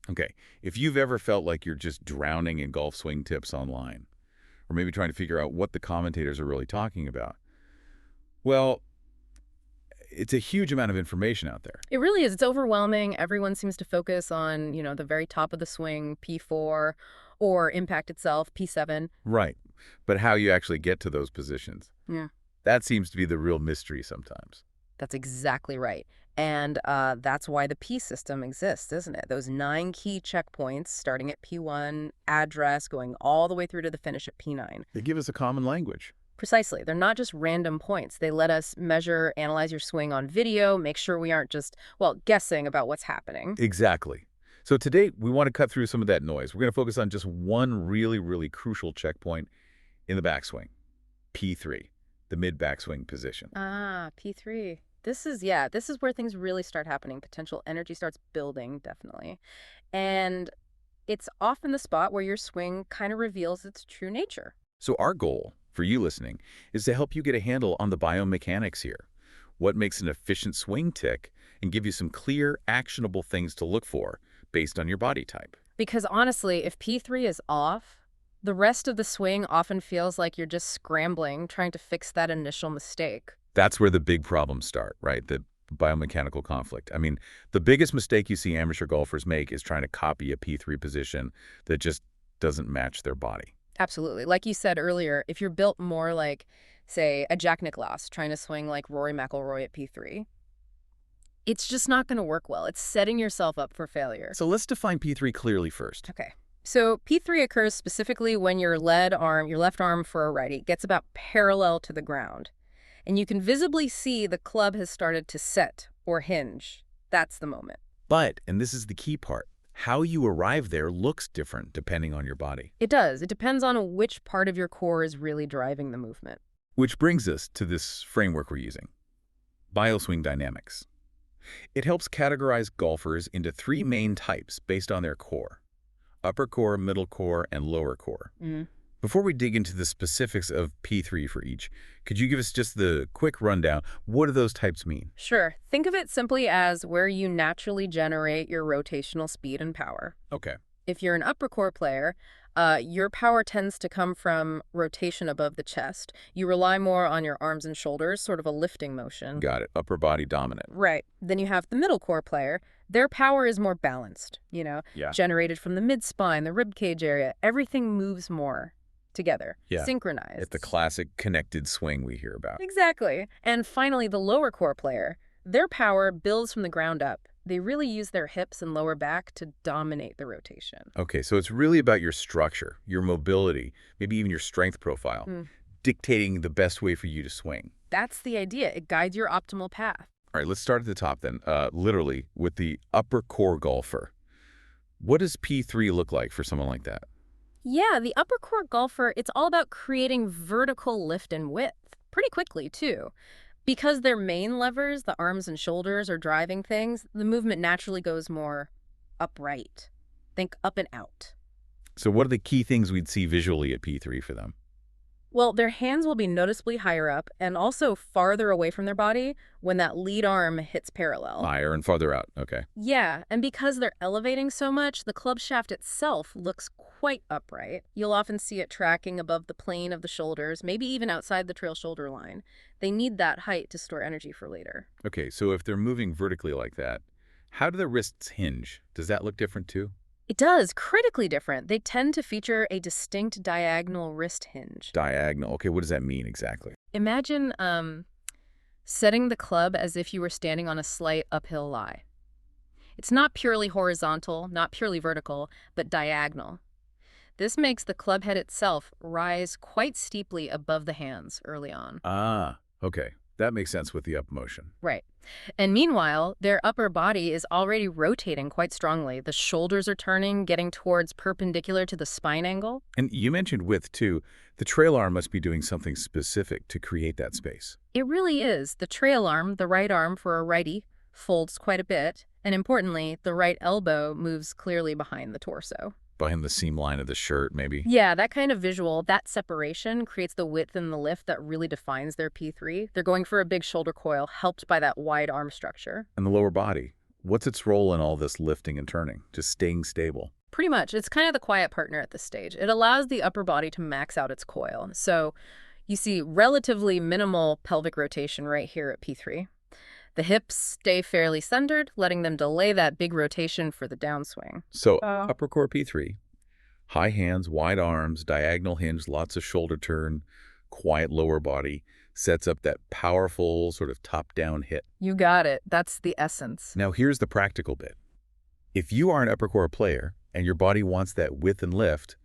Okay, if you've ever felt like you're just drowning in golf swing tips online, or maybe trying to figure out what the commentators are really talking about, well, it's a huge amount of information out there. It really is. It's overwhelming. Everyone seems to focus on, the very top of the swing, P4, or impact itself, P7. Right. But how you actually get to those positions, Yeah. that seems to be the real mystery sometimes. That's exactly right. And that's why the P system exists, isn't it? Those 9 key checkpoints, starting at P1, address, going all the way through to the finish at P9. They give us a common language. Precisely. They're not just random points. They let us measure, analyze your swing on video, make sure we aren't just, guessing about what's happening. Exactly. So today, we want to cut through some of that noise. We're going to focus on just one really, really crucial checkpoint in the backswing, P3, the mid-backswing position. Ah, P3. This is where things really start happening. Potential energy starts building, definitely. And it's often the spot where your swing kind of reveals its true nature. So our goal, for you listening, is to help you get a handle on the biomechanics here. What makes an efficient swing tick, and give you some clear, actionable things to look for based on your body type. Because honestly, if P3 is off, the rest of the swing often feels like you're just scrambling, trying to fix that initial mistake. That's where the big problems start, right? The biomechanical conflict. I mean, the biggest mistake you see amateur golfers make is trying to copy a P3 position that just doesn't match their body. Absolutely. Like you said earlier, if you're built more like, say, a Jack Nicklaus trying to swing like Rory McIlroy at P3, it's just not going to work well. It's setting yourself up for failure. So let's define P3 clearly first. Okay. So P3 occurs specifically when your left arm for a righty, gets about parallel to the ground. And you can visibly see the club has started to set or hinge. That's the moment. But, and this is the key part, how you arrive there looks different depending on your body. It does. It depends on which part of your core is really driving the movement. Which brings us to this framework we're using, BioSwing Dynamics. It helps categorize golfers into 3 main types based on their core: upper core, middle core, and lower core. Before we dig into the specifics of P3 for each, could you give us just the quick rundown? What do those types mean? Sure. Think of it simply as where you naturally generate your rotational speed and power. Okay. If you're an upper core player, your power tends to come from rotation above the chest. You rely more on your arms and shoulders, sort of a lifting motion. Got it. Upper body dominant. Right. Then you have the middle core player. Their power is more balanced, Yeah. generated from the mid-spine, the rib cage area. Everything moves more together, Yeah. synchronized. It's the classic connected swing we hear about. Exactly. And finally, the lower core player. Their power builds from the ground up. They really use their hips and lower back to dominate the rotation. Okay, so it's really about your structure, your mobility, maybe even your strength profile, dictating the best way for you to swing. That's the idea. It guides your optimal path. All right, let's start at the top then, literally with the upper core golfer. What does P3 look like for someone like that? Yeah, the upper core golfer, it's all about creating vertical lift and width, pretty quickly, too. Because their main levers, the arms and shoulders, are driving things, the movement naturally goes more upright. Think up and out. So what are the key things we'd see visually at P3 for them? Well, their hands will be noticeably higher up and also farther away from their body when that lead arm hits parallel. Higher and farther out, okay. Yeah, and because they're elevating so much, the club shaft itself looks quite upright. You'll often see it tracking above the plane of the shoulders, maybe even outside the trail shoulder line. They need that height to store energy for later. Okay, so if they're moving vertically like that, how do their wrists hinge? Does that look different too? It does, critically different. They tend to feature a distinct diagonal wrist hinge. Diagonal, okay, what does that mean exactly? Imagine setting the club as if you were standing on a slight uphill lie. It's not purely horizontal, not purely vertical, but diagonal. This makes the club head itself rise quite steeply above the hands early on. Ah, okay. That makes sense with the up motion. Right. And meanwhile, their upper body is already rotating quite strongly. The shoulders are turning, getting towards perpendicular to the spine angle. And you mentioned width too. The trail arm must be doing something specific to create that space. It really is. The trail arm, the right arm for a righty, folds quite a bit. And importantly, the right elbow moves clearly behind the torso. Behind the seam line of the shirt, maybe? Yeah, that kind of visual, that separation creates the width and the lift that really defines their P3. They're going for a big shoulder coil, helped by that wide arm structure. And the lower body. What's its role in all this lifting and turning? Just staying stable? Pretty much. It's kind of the quiet partner at this stage. It allows the upper body to max out its coil. So you see relatively minimal pelvic rotation right here at P3. The hips stay fairly centered, letting them delay that big rotation for the downswing. So upper core P3, high hands, wide arms, diagonal hinge, lots of shoulder turn, quiet lower body, sets up that powerful sort of top-down hit. You got it. That's the essence. Now here's the practical bit. If you are an upper core player and your body wants that width and lift,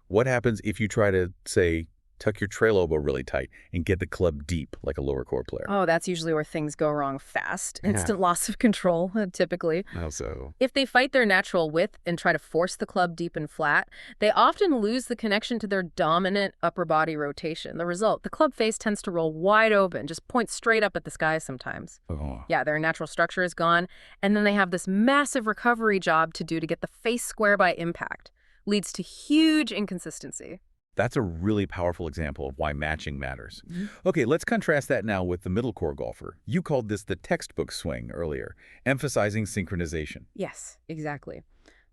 what happens if you try to, say, tuck your trail elbow really tight and get the club deep like a lower core player? Oh, that's usually where things go wrong fast. Instant loss of control, typically. How so? If they fight their natural width and try to force the club deep and flat, they often lose the connection to their dominant upper body rotation. The result, the club face tends to roll wide open, just point straight up at the sky sometimes. Oh. Yeah, their natural structure is gone, and then they have this massive recovery job to do to get the face square by impact. Leads to huge inconsistency. That's a really powerful example of why matching matters. Okay, let's contrast that now with the middle core golfer. You called this the textbook swing earlier, emphasizing synchronization. Yes, exactly.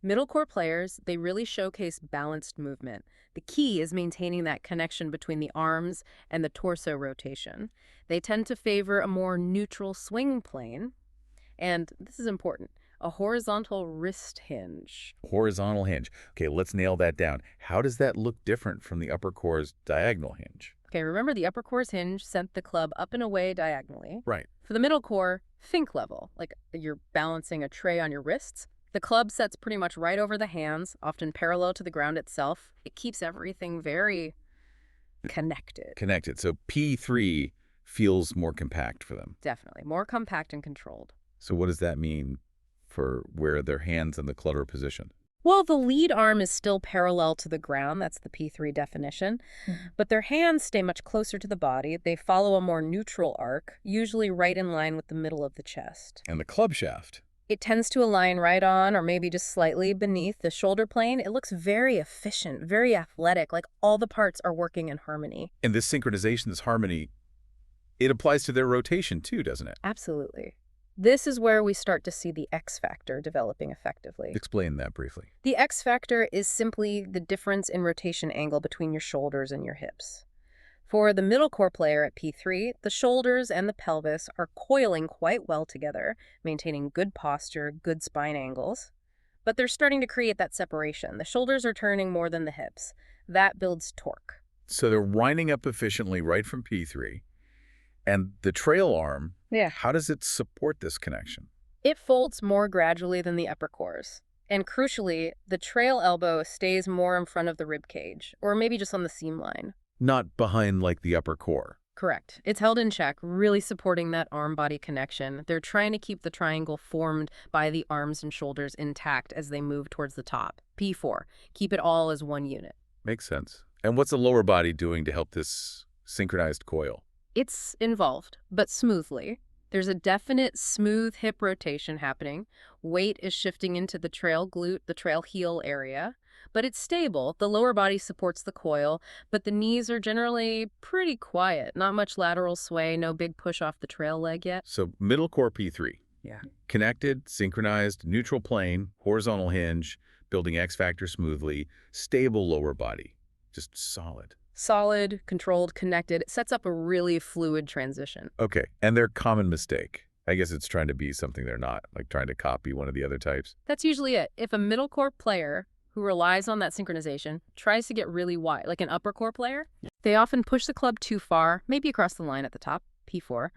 Middle core players, they really showcase balanced movement. The key is maintaining that connection between the arms and the torso rotation. They tend to favor a more neutral swing plane, and this is important, a horizontal wrist hinge. Horizontal hinge. Okay, let's nail that down. How does that look different from the upper core's diagonal hinge? Okay, remember the upper core's hinge sent the club up and away diagonally. Right. For the middle core, think level, like you're balancing a tray on your wrists. The club sets pretty much right over the hands, often parallel to the ground itself. It keeps everything very connected. Connected. So P3 feels more compact for them. Definitely. More compact and controlled. So what does that mean for where their hands and the club are positioned? Well, the lead arm is still parallel to the ground. That's the P3 definition. But their hands stay much closer to the body. They follow a more neutral arc, usually right in line with the middle of the chest. And the club shaft? It tends to align right on or maybe just slightly beneath the shoulder plane. It looks very efficient, very athletic, like all the parts are working in harmony. And this synchronization, this harmony, it applies to their rotation too, doesn't it? Absolutely. This is where we start to see the X factor developing effectively. Explain that briefly. The X factor is simply the difference in rotation angle between your shoulders and your hips. For the middle core player at P3, the shoulders and the pelvis are coiling quite well together, maintaining good posture, good spine angles. But they're starting to create that separation. The shoulders are turning more than the hips. That builds torque. So they're winding up efficiently right from P3. And the trail arm, how does it support this connection? It folds more gradually than the upper cores. And crucially, the trail elbow stays more in front of the rib cage, or maybe just on the seam line. Not behind like the upper core. Correct. It's held in check, really supporting that arm-body connection. They're trying to keep the triangle formed by the arms and shoulders intact as they move towards the top. P4. Keep it all as one unit. Makes sense. And what's the lower body doing to help this synchronized coil? It's involved, but smoothly. There's a definite smooth hip rotation happening. Weight is shifting into the trail glute, the trail heel area. But it's stable. The lower body supports the coil, but the knees are generally pretty quiet. Not much lateral sway, no big push off the trail leg yet. So middle core P3. Yeah. Connected, synchronized, neutral plane, horizontal hinge, building X factor smoothly, stable lower body. Just solid. Solid, controlled, connected. It sets up a really fluid transition. Okay, and their common mistake. I guess it's trying to be something they're not, like trying to copy one of the other types. That's usually it. If a middle core player who relies on that synchronization tries to get really wide, like an upper core player, they often push the club too far, maybe across the line at the top, P4,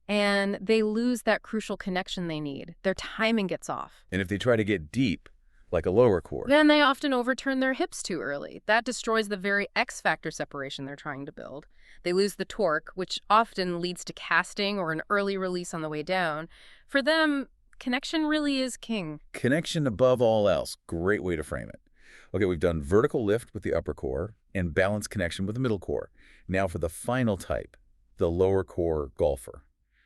and they lose that crucial connection they need. Their timing gets off. And if they try to get deep, like a lower core, then they often overturn their hips too early. That destroys the very X factor separation they're trying to build. They lose the torque, which often leads to casting or an early release on the way down. For them, connection really is king. Connection above all else. Great way to frame it. Okay, we've done vertical lift with the upper core and balanced connection with the middle core. Now for the final type, the lower core golfer.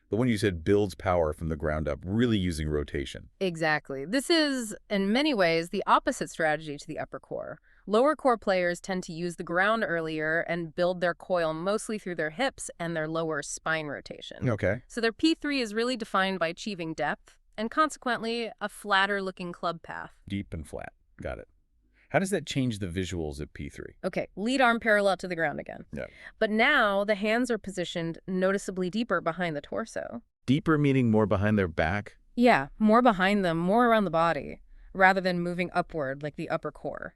The one you said builds power from the ground up, really using rotation. Exactly. This is, in many ways, the opposite strategy to the upper core. Lower core players tend to use the ground earlier and build their coil mostly through their hips and their lower spine rotation. Okay. So their P3 is really defined by achieving depth, and consequently, a flatter-looking club path. Deep and flat. Got it. How does that change the visuals at P3? Okay, lead arm parallel to the ground again. Yeah. But now the hands are positioned noticeably deeper behind the torso. Deeper meaning more behind their back? Yeah, more behind them, more around the body, rather than moving upward like the upper core.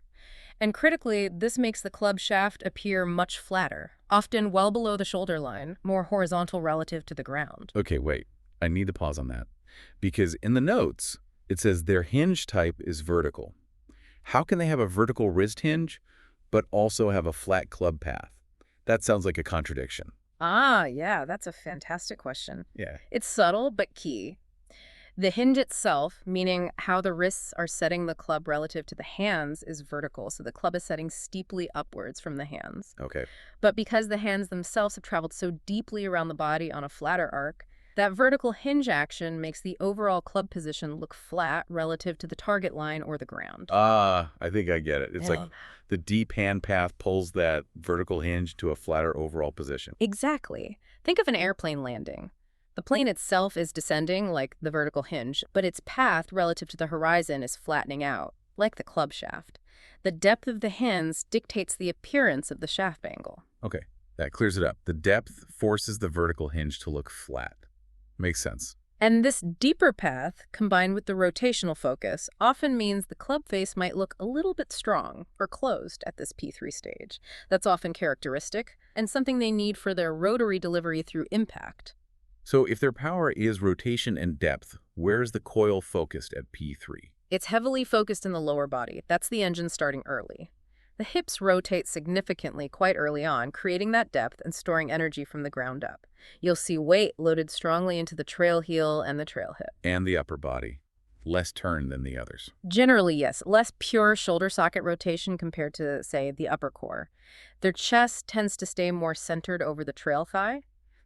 And critically, this makes the club shaft appear much flatter, often well below the shoulder line, more horizontal relative to the ground. Okay, wait. I need to pause on that. Because in the notes, it says their hinge type is vertical. How can they have a vertical wrist hinge, but also have a flat club path? That sounds like a contradiction. Ah, yeah, that's a fantastic question. Yeah. It's subtle, but key. The hinge itself, meaning how the wrists are setting the club relative to the hands, is vertical, so the club is setting steeply upwards from the hands. Okay. But because the hands themselves have traveled so deeply around the body on a flatter arc, that vertical hinge action makes the overall club position look flat relative to the target line or the ground. Ah, I think I get it. It's Yeah. like the deep hand path pulls that vertical hinge to a flatter overall position. Exactly. Think of an airplane landing. The plane itself is descending, like the vertical hinge, but its path relative to the horizon is flattening out, like the club shaft. The depth of the hands dictates the appearance of the shaft angle. Okay, that clears it up. The depth forces the vertical hinge to look flat. Makes sense. And this deeper path, combined with the rotational focus, often means the club face might look a little bit strong or closed at this P3 stage. That's often characteristic and something they need for their rotary delivery through impact. So if their power is rotation and depth, where is the coil focused at P3? It's heavily focused in the lower body. That's the engine starting early. The hips rotate significantly quite early on, creating that depth and storing energy from the ground up. You'll see weight loaded strongly into the trail heel and the trail hip. And the upper body. Less turn than the others. Generally, yes, less pure shoulder socket rotation compared to, say, the upper core. Their chest tends to stay more centered over the trail thigh.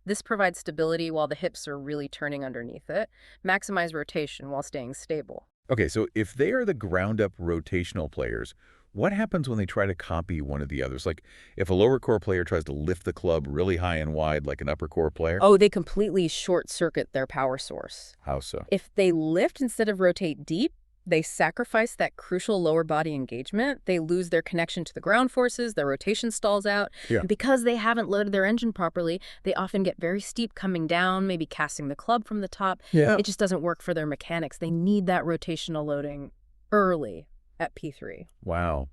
This provides stability while the hips are really turning underneath it. Maximize rotation while staying stable. Okay, so if they are the ground-up rotational players, what happens when they try to copy one of the others? Like if a lower core player tries to lift the club really high and wide like an upper core player? Oh, they completely short-circuit their power source. How so? If they lift instead of rotate deep, they sacrifice that crucial lower body engagement. They lose their connection to the ground forces, their rotation stalls out. Yeah. And because they haven't loaded their engine properly, they often get very steep coming down, maybe casting the club from the top. Yeah. It just doesn't work for their mechanics. They need that rotational loading early at P3. Wow.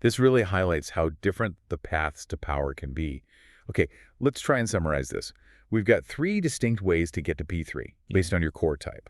This really highlights how different the paths to power can be. Okay, let's try and summarize this. We've got 3 distinct ways to get to P3 based on your core type.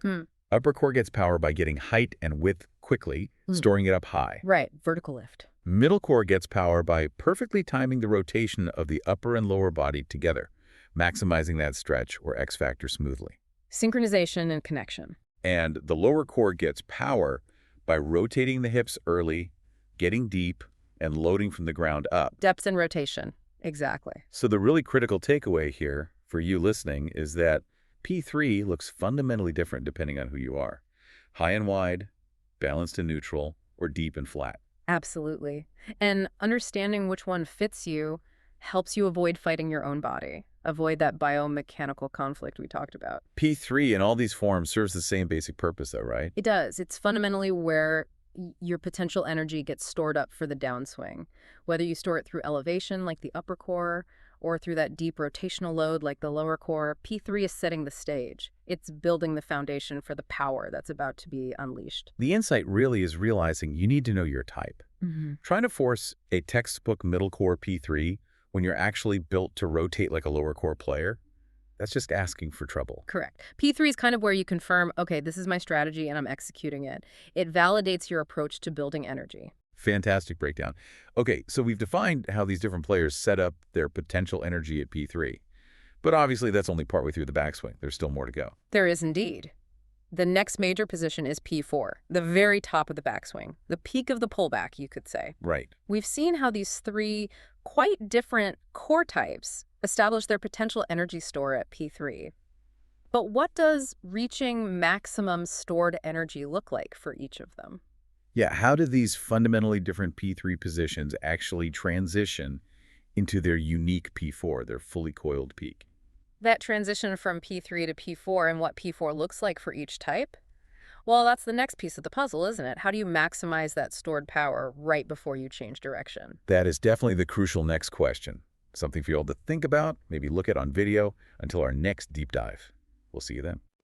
Upper core gets power by getting height and width quickly, storing it up high. Right, vertical lift. Middle core gets power by perfectly timing the rotation of the upper and lower body together, maximizing that stretch or X factor smoothly. Synchronization and connection. And the lower core gets power by rotating the hips early, getting deep, and loading from the ground up. Depth and rotation. Exactly. So the really critical takeaway here for you listening is that P3 looks fundamentally different depending on who you are. High and wide, balanced and neutral, or deep and flat. Absolutely. And understanding which one fits you helps you avoid fighting your own body. Avoid that biomechanical conflict we talked about. P3 in all these forms serves the same basic purpose though, right? It does. It's fundamentally where your potential energy gets stored up for the downswing. Whether you store it through elevation like the upper core or through that deep rotational load like the lower core, P3 is setting the stage. It's building the foundation for the power that's about to be unleashed. The insight really is realizing you need to know your type. Trying to force a textbook middle core P3 when you're actually built to rotate like a lower core player, that's just asking for trouble. Correct. P3 is kind of where you confirm, okay, this is my strategy and I'm executing it. It validates your approach to building energy. Fantastic breakdown. Okay, so we've defined how these different players set up their potential energy at P3. But obviously that's only partway through the backswing. There's still more to go. There is indeed. The next major position is P4, the very top of the backswing, the peak of the pullback, you could say. Right. We've seen how these 3 quite different core types establish their potential energy store at P3. But what does reaching maximum stored energy look like for each of them? Yeah, how do these fundamentally different P3 positions actually transition into their unique P4, their fully coiled peak? That transition from P3 to P4 and what P4 looks like for each type? Well, that's the next piece of the puzzle, isn't it? How do you maximize that stored power right before you change direction? That is definitely the crucial next question. Something for you all to think about, maybe look at on video until our next deep dive. We'll see you then.